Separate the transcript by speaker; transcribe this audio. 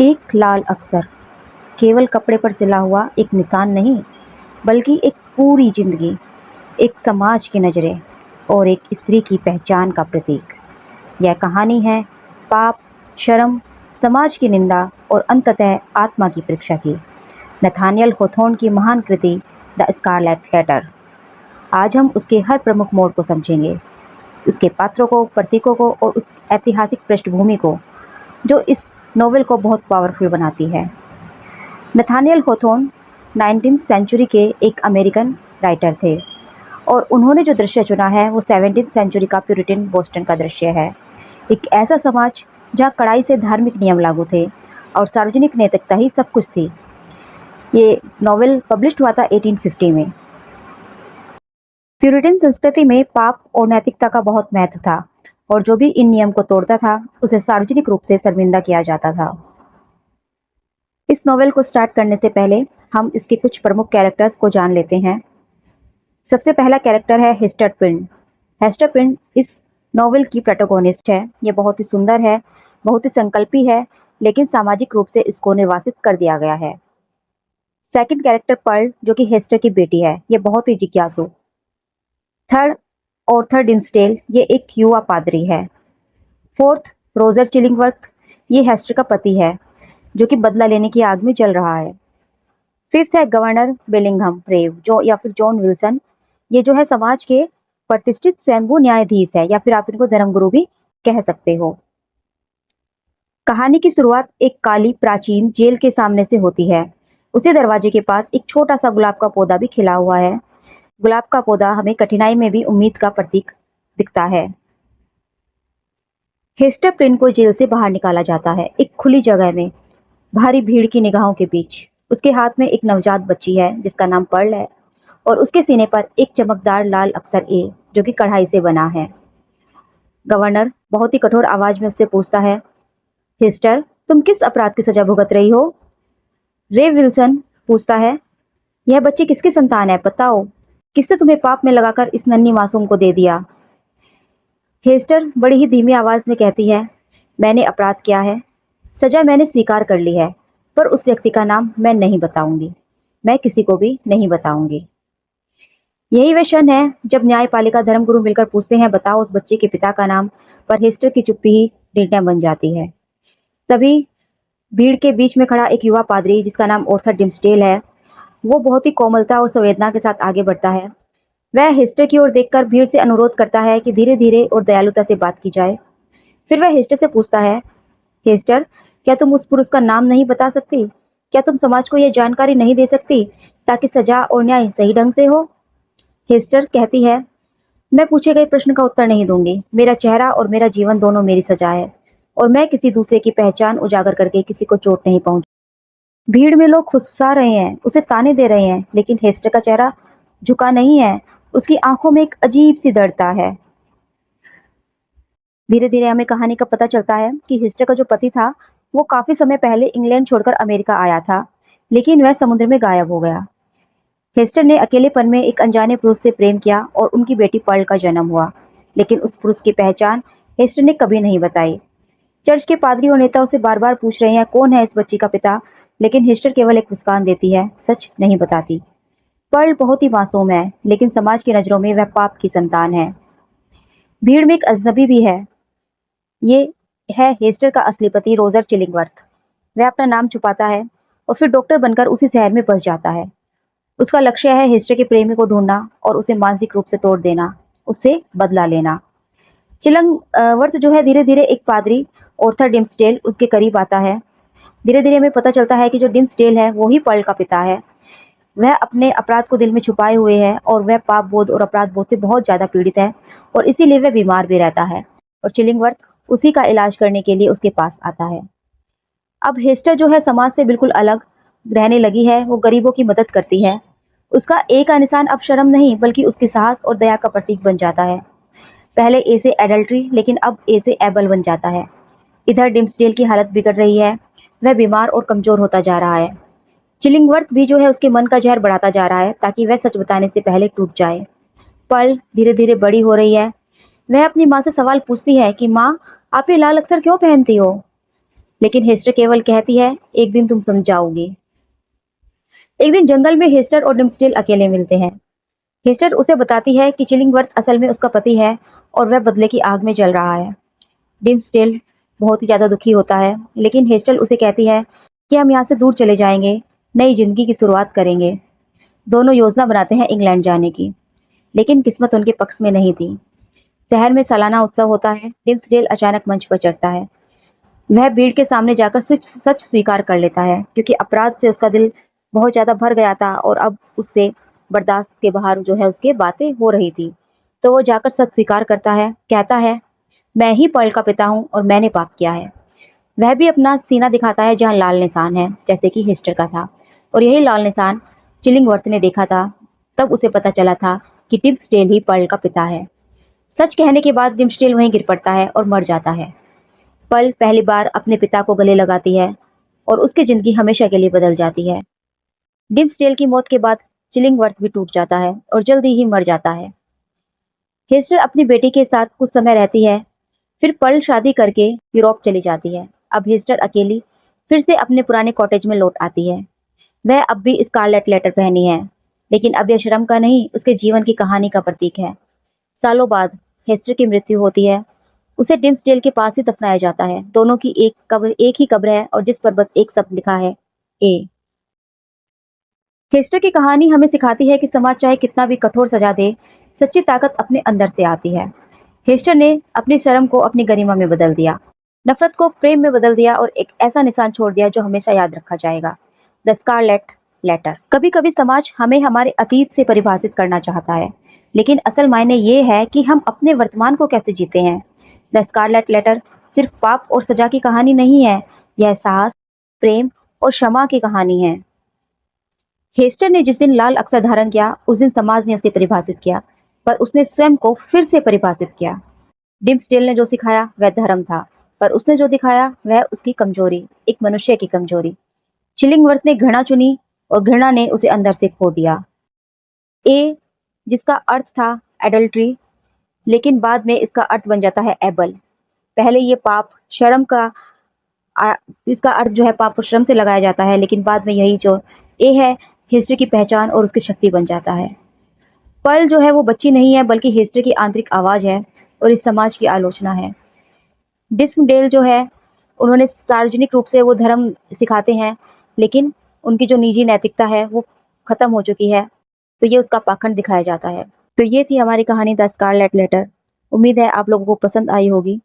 Speaker 1: एक लाल अक्षर केवल कपड़े पर सिला हुआ एक निशान नहीं, बल्कि एक पूरी जिंदगी, एक समाज की नज़रें और एक स्त्री की पहचान का प्रतीक। यह कहानी है पाप, शर्म, समाज की निंदा और अंततः आत्मा की परीक्षा की। नथानियल हॉथॉर्न की महान कृति द स्कारलेट लेटर। आज हम उसके हर प्रमुख मोड़ को समझेंगे, उसके पात्रों को, प्रतीकों को और उस ऐतिहासिक पृष्ठभूमि को जो इस नोवेल को बहुत पावरफुल बनाती है। नथानियल हॉथॉर्न 19th सेंचुरी के एक अमेरिकन राइटर थे और उन्होंने जो दृश्य चुना है वो 17th सेंचुरी का प्यूरिटन बोस्टन का दृश्य है। एक ऐसा समाज जहाँ कड़ाई से धार्मिक नियम लागू थे और सार्वजनिक नैतिकता ही सब कुछ थी। ये नॉवेल पब्लिश हुआ था 1850 में। प्यूरिटन संस्कृति में पाप और नैतिकता का बहुत महत्व था और जो भी इन नियम को तोड़ता था उसे सार्वजनिक रूप से शर्मिंदा किया जाता था। इस नॉवेल को स्टार्ट करने से पहले हम इसके कुछ प्रमुख कैरेक्टर्स को जान लेते हैं। सबसे पहला कैरेक्टर है हेस्टर प्रिंट। हेस्टर प्रिंट इस नॉवेल की प्रोटोगोनिस्ट है। ये बहुत ही सुंदर है, बहुत ही संकल्पी है, लेकिन सामाजिक रूप से इसको निर्वासित कर दिया गया है। सेकंड कैरेक्टर पर्ल, जो कि हेस्टर की बेटी है, ये बहुत ही जिज्ञासु। थर्ड ऑर्थर डिम्सडेल, ये एक युवा पादरी है। फोर्थ रोजर चिलिंगवर्थ, ये हेस्टर का पति है जो कि बदला लेने की आग में जल रहा है। फिफ्थ है गवर्नर बेलिंघम रेव, जो या फिर जॉन विल्सन, ये जो है समाज के प्रतिष्ठित स्वयंभू न्यायाधीश है या फिर आप इनको धर्मगुरु भी कह सकते हो। कहानी की शुरुआत एक काली प्राचीन जेल के सामने से होती है। उसी दरवाजे के पास एक छोटा सा गुलाब का पौधा भी खिला हुआ है। गुलाब का पौधा हमें कठिनाई में भी उम्मीद का प्रतीक दिखता है। हेस्टर प्रिंट को जेल से बाहर निकाला जाता है, एक खुली जगह में, भारी भीड़ की निगाहों के बीच। उसके हाथ में एक नवजात बच्ची है जिसका नाम पर्ल है और उसके सीने पर एक चमकदार लाल अक्षर ए, जो कि कढ़ाई से बना है। गवर्नर बहुत ही कठोर आवाज में उससे पूछता है, हेस्टर, तुम किस अपराध की सजा भुगत रही हो? रे विल्सन पूछता है, यह बच्ची किसकी संतान है, बताओ, किसने तुम्हें पाप में लगाकर इस नन्ही मासूम को दे दिया? हेस्टर बड़ी ही धीमी आवाज में कहती है, मैंने अपराध किया है, सजा मैंने स्वीकार कर ली है, पर उस व्यक्ति का नाम मैं नहीं बताऊंगी, मैं किसी को भी नहीं बताऊंगी। यही वे क्षण है जब न्यायपालिका धर्मगुरु मिलकर पूछते हैं, बताओ उस बच्चे के पिता का नाम, पर हेस्टर की चुप्पी ही निर्णय बन जाती है। तभी भीड़ के बीच में खड़ा एक युवा पादरी जिसका नाम ऑर्थर डिम्सडेल है, वो बहुत ही कोमलता और संवेदना के साथ आगे बढ़ता है। वह हेस्टर की ओर देखकर भीड़ से अनुरोध करता है कि धीरे धीरे और दयालुता से बात की जाए। फिर वह हेस्टर से पूछता है, हेस्टर, क्या तुम उस पुरुष का नाम नहीं बता सकती? क्या तुम समाज को यह जानकारी नहीं दे सकती ताकि सजा और न्याय सही ढंग से हो? हेस्टर कहती है, मैं पूछे गए प्रश्न का उत्तर नहीं दूंगी। मेरा चेहरा और मेरा जीवन दोनों मेरी सजा है और मैं किसी दूसरे की पहचान उजागर करके किसी को चोट नहीं पहुंच। भीड़ में लोग खुशफुसा रहे हैं, उसे ताने दे रहे हैं, लेकिन हेस्टर का चेहरा झुका नहीं है। उसकी आंखों में एक अजीब सी दृढ़ता है। धीरे धीरे हमें कहानी का पता चलता है कि हेस्टर का जो पति था वो काफी समय पहले इंग्लैंड छोड़कर अमेरिका आया था, लेकिन वह समुद्र में गायब हो गया। हेस्टर ने अकेलेपन में एक अनजाने पुरुष से प्रेम किया और उनकी बेटी पर्ल का जन्म हुआ, लेकिन उस पुरुष की पहचान हेस्टर ने कभी नहीं बताई। चर्च के पादरी और नेता उसे बार बार पूछ रहे हैं, कौन है इस बच्ची का पिता, लेकिन हेस्टर केवल एक मुस्कान देती है, सच नहीं बताती। पर्ल बहुत ही मासूम है, लेकिन समाज की नजरों में वह पाप की संतान है। भीड़ में एक अजनबी भी है, ये है हेस्टर का असली पति रोजर चिलिंगवर्थ। वह अपना नाम छुपाता है और फिर डॉक्टर बनकर उसी शहर में बस जाता है। उसका लक्ष्य है हेस्टर के प्रेमी को ढूंढना और उसे मानसिक रूप से तोड़ देना, उससे बदला लेना। चिलंगवर्थ जो है धीरे धीरे एक पादरी ऑर्थर डिम्सडेल उसके करीब आता है। धीरे धीरे हमें पता चलता है कि जो डिम्सडेल है वो ही पर्ल का पिता है। वह अपने अपराध को दिल में छुपाए हुए है और वह पाप बोध और अपराध बोध से बहुत ज्यादा पीड़ित है और इसीलिए वह बीमार भी रहता है और चिलिंगवर्थ उसी का इलाज करने के लिए उसके पास आता है। अब हेस्टर जो है समाज से बिल्कुल अलग रहने लगी है, वो गरीबों की मदद करती है। उसका ए का निशान अब शर्म नहीं बल्कि उसके साहस और दया का प्रतीक बन जाता है। पहले ए से एडल्ट्री, लेकिन अब ए से एबल बन जाता है। इधर डिम्सडेल की हालत बिगड़ रही है, वह बीमार और कमजोर होता जा रहा है। चिलिंगवर्थ भी जो है उसके मन का जहर बढ़ाता जा रहा है ताकि वह सच बताने से पहले टूट जाए। पर्ल धीरे धीरे बड़ी हो रही है। वह अपनी माँ से सवाल पूछती है कि माँ, आप ये लाल अक्षर क्यों पहनती हो? लेकिन हेस्टर केवल कहती है, एक दिन तुम समझ जाओगी। एक दिन जंगल में हेस्टर और डिम्सडेल अकेले मिलते हैं। हेस्टर उसे बताती है कि चिलिंगवर्थ असल में उसका पति है और वह बदले की आग में जल रहा है। डिम्सडेल बहुत ही ज्यादा दुखी होता है, लेकिन हेस्टर उसे कहती है कि हम यहाँ से दूर चले जाएंगे, नई जिंदगी की शुरुआत करेंगे। दोनों योजना बनाते हैं इंग्लैंड जाने की, लेकिन किस्मत उनके पक्ष में नहीं थी। शहर में सालाना उत्सव होता है। डिम्सडेल अचानक मंच पर चढ़ता है। वह भीड़ के सामने जाकर सच सच स्वीकार कर लेता है, क्योंकि अपराध से उसका दिल बहुत ज़्यादा भर गया था और अब उससे बर्दाश्त के बाहर जो है उसकी बातें हो रही थी। तो वो जाकर सच स्वीकार करता है, कहता है, मैं ही पर्ल का पिता हूँ और मैंने पाप किया है। वह भी अपना सीना दिखाता है जहाँ लाल निशान है, जैसे कि हिस्टर का था, और यही लाल निशान चिलिंगवर्थ ने देखा था। तब उसे पता चला था कि डिम्सडेल ही पर्ल का पिता है। सच कहने के बाद डिम्सडेल वहीं गिर पड़ता है और मर जाता है। पर्ल पहली बार अपने पिता को गले लगाती है और उसकी जिंदगी हमेशा के लिए बदल जाती है। डिम्सडेल की मौत के बाद चिलिंगवर्थ भी टूट जाता है और जल्दी ही मर जाता है। हेस्टर अपनी बेटी के साथ कुछ समय रहती है, फिर पर्ल शादी करके यूरोप चली जाती है। अब हेस्टर अकेली फिर से अपने पुराने कॉटेज में लौट आती है। वह अब भी स्कारलेट लेटर पहनी है, लेकिन अब यह शर्म का नहीं, उसके जीवन की कहानी का प्रतीक है। सालों बाद हेस्टर की मृत्यु होती है। उसे डिम्सडेल के पास ही दफनाया जाता है। दोनों की एक ही कब्र है और जिस पर बस एक शब्द लिखा है, ए। हेस्टर की कहानी हमें सिखाती है कि समाज चाहे कितना भी कठोर सजा दे, सच्ची ताकत अपने अंदर से आती है। हेस्टर ने अपनी शर्म को अपनी गरिमा में बदल दिया, नफरत को प्रेम में बदल दिया और एक ऐसा निशान छोड़ दिया जो हमेशा याद रखा जाएगा, द स्कारलेट लेटर। कभी कभी समाज हमें हमारे अतीत से परिभाषित करना चाहता है, लेकिन असल मायने ये है कि हम अपने वर्तमान को कैसे जीते हैं। द स्कारलेट लेटर सिर्फ पाप और सजा की कहानी नहीं है, यह साहस, प्रेम और क्षमा की कहानी है। हेस्टर ने जिस दिन लाल अक्षर धारण किया, उस दिन समाज ने उसे परिभाषित किया, पर उसने स्वयं को फिर से परिभाषित किया। डिम्सडेल ने जो सिखाया वह धर्म था, पर उसने जो दिखाया वह उसकी कमजोरी, एक मनुष्य की कमजोरी। चिलिंगवर्थ ने घृणा चुनी और घृणा ने उसे अंदर से खो दिया। ए, जिसका अर्थ था एडल्ट्री, लेकिन बाद में इसका अर्थ बन जाता है एबल। पहले ये पाप शर्म का आ, इसका अर्थ जो है पाप और श्रम से लगाया जाता है, लेकिन बाद में यही जो ए है, हिस्ट्री की पहचान और उसकी शक्ति बन जाता है। पल जो है वो बच्ची नहीं है, बल्कि हिस्ट्री की आंतरिक आवाज है और इस समाज की आलोचना है। डिस्मडेल जो है, उन्होंने सार्वजनिक रूप से वो धर्म सिखाते हैं, लेकिन उनकी जो निजी नैतिकता है वो खत्म हो चुकी है, तो ये उसका पाखंड दिखाया जाता है। तो ये थी हमारी कहानी द स्कारलेट लेटर। उम्मीद है आप लोगों को पसंद आई होगी।